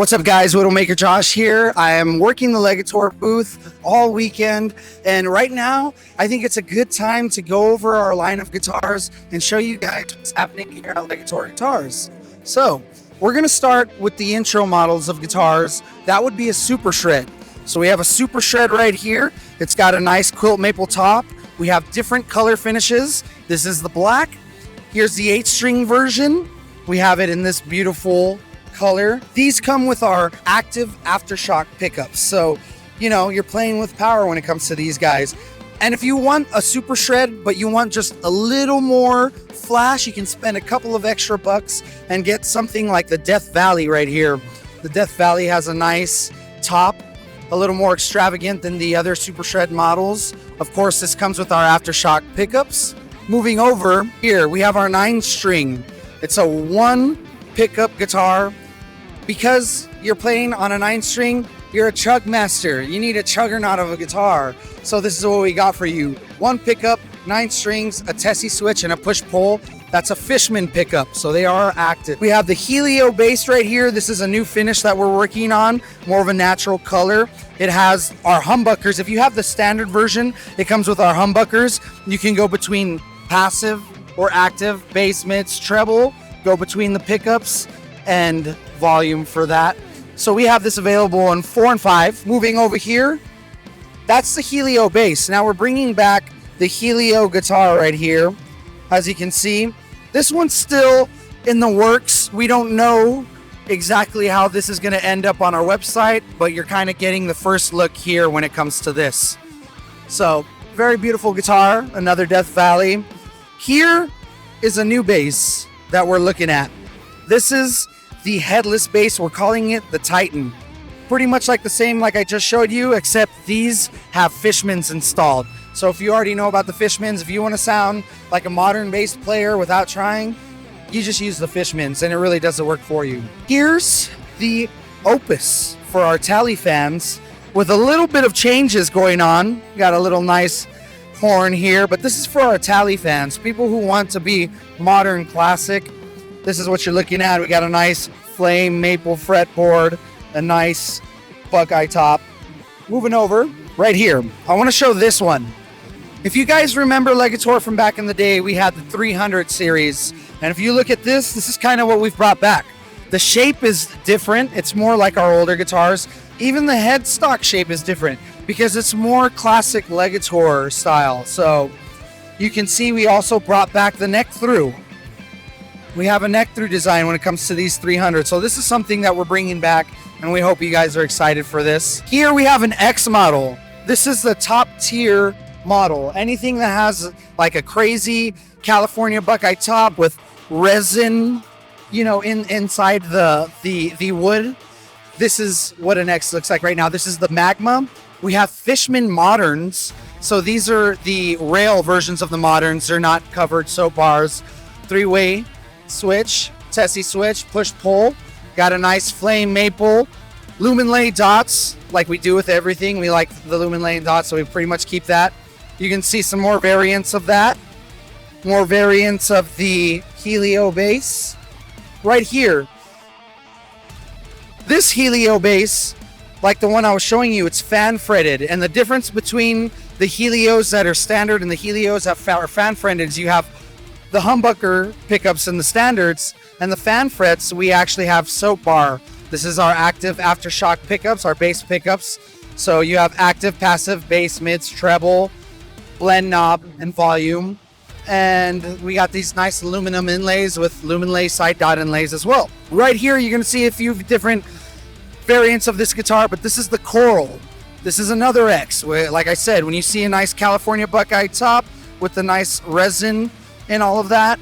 What's up, guys? Widowmaker Josh here. I am working the Legator booth all weekend, and right now I think it's a good time to go over our line of guitars and show you guys what's happening here at Legator Guitars. So we're going to start with the intro models of guitars. That would be a Super Shred. So we have a Super Shred right here. It's got a nice quilt maple top. We have different color finishes. This is the black. Here's the 8-string version. We have it in this beautiful color. These come with our active aftershock pickups, so you're playing with power when it comes to these guys. And if you want a Super Shred but you want just a little more flash, you can spend a couple of extra bucks and get something like the Death Valley right here. The Death Valley has a nice top, a little more extravagant than the other Super Shred models. Of course, this comes with our aftershock pickups. Moving over here, we have our 9-string. It's a one pickup guitar. Because you're playing on a 9-string, you're a chug master. You need a juggernaut of a guitar. So this is what we got for you. One pickup, 9 strings, a Tessie switch, and a push-pull. That's a Fishman pickup, so they are active. We have the Helios bass right here. This is a new finish that we're working on, more of a natural color. It has our humbuckers. If you have the standard version, it comes with our humbuckers. You can go between passive or active, bass, mids, treble, go between the pickups, and volume for that. So we have this available in 4 and 5. Moving over here, that's the Helios bass. Now we're bringing back the Helios guitar right here. As you can see, this one's still in the works. We don't know exactly how this is going to end up on our website, but you're kind of getting the first look here when it comes to this. So very beautiful guitar, another Death Valley. Here is a new bass that we're looking at. This is the headless bass. We're calling it the Titan. Pretty much like the same like I just showed you, except these have Fishmans installed. So if you already know about the Fishmans, if you want to sound like a modern bass player without trying, you just use the Fishmans and it really does the work for you. Here's the Opus for our Tally fans with a little bit of changes going on. Got a little nice horn here, but this is for our Tally fans, people who want to be modern classic. This is what you're looking at. We got a nice flame maple fretboard, a nice buckeye top. Moving over right here, I want to show this one. If you guys remember Legator from back in the day, we had the 300 series. And if you look at this is kind of what we've brought back. The shape is different. It's more like our older guitars. Even the headstock shape is different because it's more classic Legator style. So you can see we also brought back the neck through. We have a neck through design when it comes to these 300. So this is something that we're bringing back, and we hope you guys are excited for this. Here we have an X model. This is the top tier model. Anything that has like a crazy California buckeye top with resin, inside the wood. This is what an X looks like right now. This is the Magma. We have Fishman Moderns. So these are the rail versions of the Moderns. They're not covered soap bars. 3-way switch, Tessie switch, push pull. Got a nice flame maple, lumen lay dots like we do with everything. We like the lumen lay dots, so we pretty much keep that. You can see some more variants of that, more variants of the Helios bass right here. This Helios bass, like the one I was showing you, it's fan fretted, and the difference between the Helios that are standard and the Helios that are fan fretted is you have the humbucker pickups in the standards, and the fan frets we actually have soap bar. This is our active aftershock pickups, our bass pickups. So you have active, passive, bass, mids, treble, blend knob, and volume. And we got these nice aluminum inlays with lumen lay side dot inlays as well. Right here you're going to see a few different variants of this guitar, but this is the Coral. This is another X. Like I said, when you see a nice California buckeye top with the nice resin and all of that,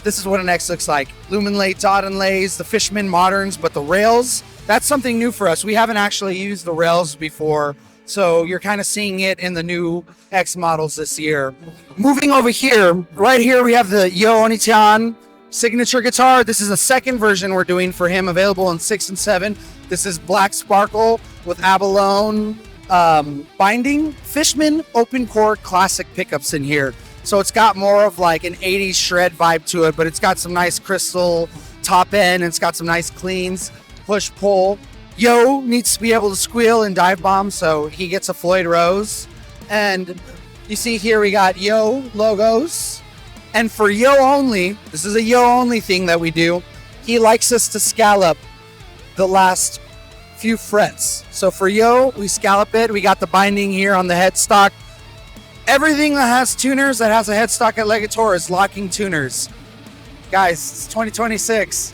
this is what an X looks like. Lumen lay dot inlays, the Fishman Moderns, but the rails, that's something new for us. We haven't actually used the rails before, so you're kind of seeing it in the new X models this year. Moving over here, right here we have the Yo Onitian signature guitar. This is the second version we're doing for him, available in 6 and 7. This is black sparkle with abalone binding. Fishman open core classic pickups in here. So it's got more of like an 80s shred vibe to it, but it's got some nice crystal top end and it's got some nice cleans. push, pull. Yo needs to be able to squeal and dive bomb, so he gets a Floyd Rose. And you see here we got Yo logos. And for Yo only, this is a Yo only thing that we do, he likes us to scallop the last few frets. So for Yo, we scallop it. We got the binding here on the headstock. Everything that has tuners, that has a headstock at Legator, is locking tuners. Guys, it's 2026.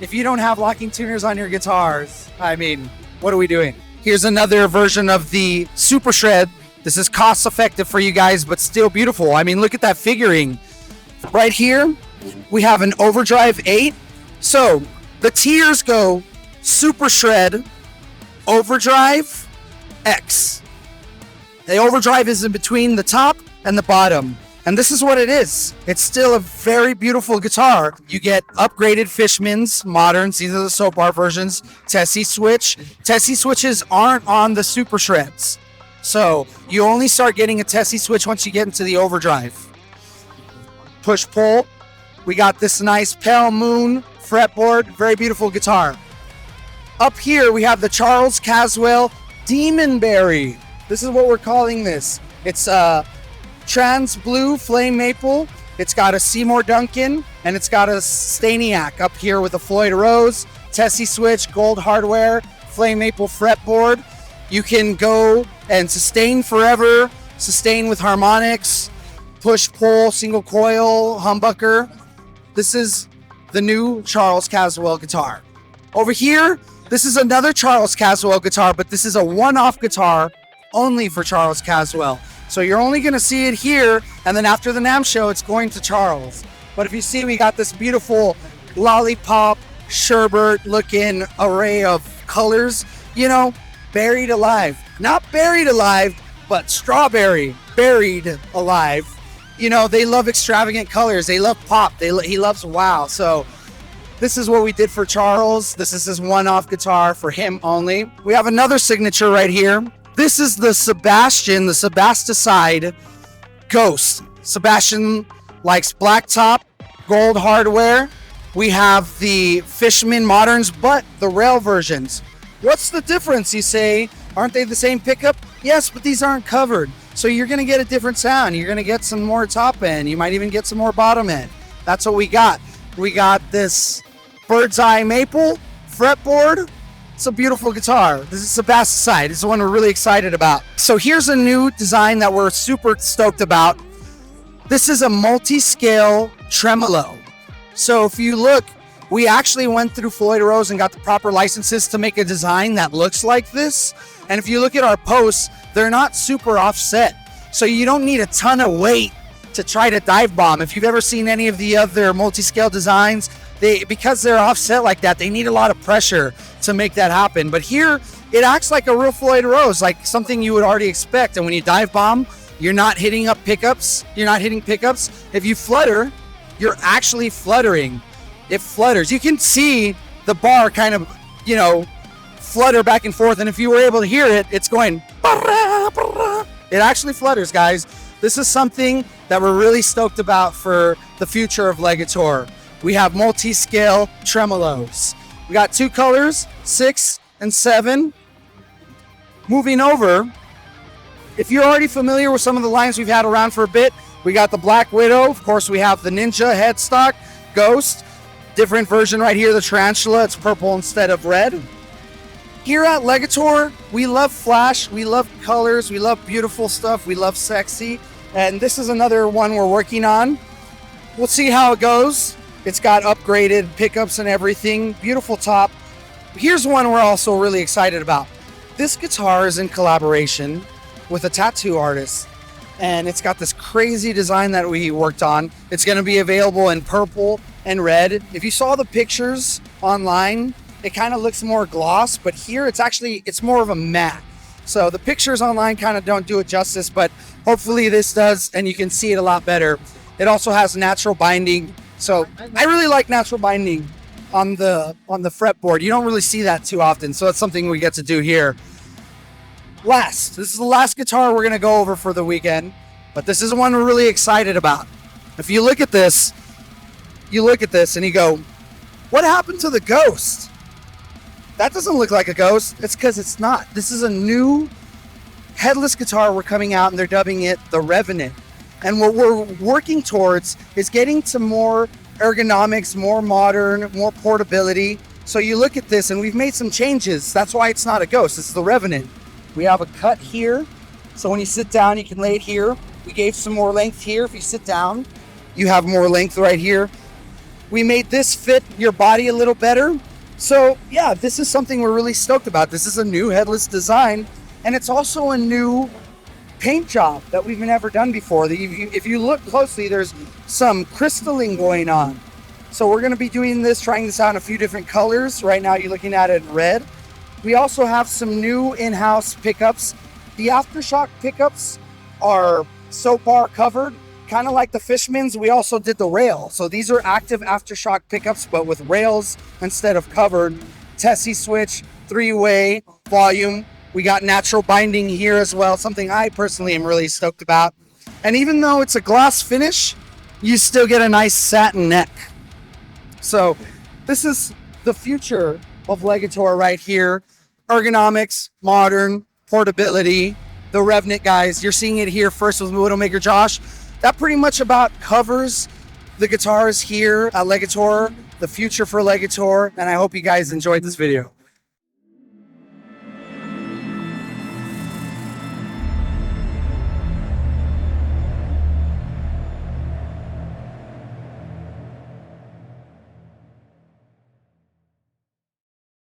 If you don't have locking tuners on your guitars, I mean, what are we doing? Here's another version of the Super Shred. This is cost effective for you guys, but still beautiful. I mean, look at that figuring. Right here, we have an Overdrive 8. So the tiers go Super Shred, Overdrive, X. The Overdrive is in between the top and the bottom. And this is what it is. It's still a very beautiful guitar. You get upgraded Fishmans, moderns. These are the soap bar versions. Tessie switch. Tessie switches aren't on the Super Shreds. So you only start getting a Tessie switch once you get into the Overdrive. Push pull. We got this nice pale moon fretboard. Very beautiful guitar. Up here we have the Charles Caswell Demonberry. This is what we're calling this. It's trans blue flame maple. It's got a Seymour Duncan and it's got a Staniac up here with a Floyd Rose, Tessie switch, gold hardware, flame maple fretboard. You can go and sustain forever, sustain with harmonics, push pull, single coil, humbucker. This is the new Charles Caswell guitar. Over here, this is another Charles Caswell guitar, but this is a one-off guitar only for Charles Caswell. So you're only going to see it here, and then after the NAMM show, it's going to Charles. But if you see, we got this beautiful lollipop, sherbet looking array of colors, you know, buried alive. Not buried alive, but strawberry, buried alive. You know, they love extravagant colors. They love pop. He loves wow. So this is what we did for Charles. This is his one-off guitar for him only. We have another signature right here. This is the Sebastian, the Sebasticide Ghost. Sebastian likes black top, gold hardware. We have the Fishman Moderns, but the rail versions. What's the difference, you say? Aren't they the same pickup? Yes, but these aren't covered. So you're going to get a different sound. You're going to get some more top end. You might even get some more bottom end. That's what we got. We got this bird's eye maple fretboard. It's a beautiful guitar. This is Sebasticide. This is the one we're really excited about. So here's a new design that we're super stoked about. This is a multi-scale tremolo. So if you look, we actually went through Floyd Rose and got the proper licenses to make a design that looks like this. And if you look at our posts, they're not super offset. So you don't need a ton of weight to try to dive bomb. If you've ever seen any of the other multi-scale designs, because they're offset like that, they need a lot of pressure to make that happen. But here, it acts like a real Floyd Rose, like something you would already expect. And when you dive bomb, you're not hitting up pickups. You're not hitting pickups. If you flutter, you're actually fluttering. It flutters. You can see the bar kind of, you know, flutter back and forth. And if you were able to hear it, it's going. It actually flutters, guys. This is something that we're really stoked about for the future of Legator. We have multi-scale tremolos. We got two colors, 6 and 7. Moving over, if you're already familiar with some of the lines we've had around for a bit, we got the Black Widow. Of course, we have the Ninja headstock, Ghost. Different version right here, the Tarantula. It's purple instead of red. Here at Legator, we love flash, we love colors, we love beautiful stuff, we love sexy. And this is another one we're working on. We'll see how it goes. It's got upgraded pickups and everything. Beautiful top. Here's one we're also really excited about. This guitar is in collaboration with a tattoo artist. And it's got this crazy design that we worked on. It's going to be available in purple and red. If you saw the pictures online, it kind of looks more gloss. But here, it's more of a matte. So the pictures online kind of don't do it justice. But hopefully this does, and you can see it a lot better. It also has natural binding. So I really like natural binding on the fretboard. You don't really see that too often, so it's something we get to do here. This is the last guitar we're going to go over for the weekend, but this is one we're really excited about. If you look at this, and you go, what happened to the Ghost? That doesn't look like a ghost. It's because it's not. This is a new headless guitar we're coming out, and they're dubbing it the Revenant. And what we're working towards is getting to more ergonomics, more modern, more portability. So you look at this, and we've made some changes. That's why it's not a ghost. It's the Revenant. We have a cut here. So when you sit down, you can lay it here. We gave some more length here. If you sit down, you have more length right here. We made this fit your body a little better. So yeah, this is something we're really stoked about. This is a new headless design, and it's also a new paint job that we've never done before. If you look closely, there's some crystalling going on. So we're going to be doing this, trying this out in a few different colors. Right now you're looking at it in red. We also have some new in-house pickups. The aftershock pickups are soap bar covered, kind of like the Fishman's. We also did the rail. So these are active aftershock pickups, but with rails instead of covered. Tessie switch, 3-way volume. We got natural binding here as well, something I personally am really stoked about. And even though it's a gloss finish, you still get a nice satin neck. So this is the future of Legator right here. Ergonomics, modern, portability, the Revenant, guys. You're seeing it here first with Widowmaker Josh. That pretty much about covers the guitars here at Legator, the future for Legator, and I hope you guys enjoyed this video.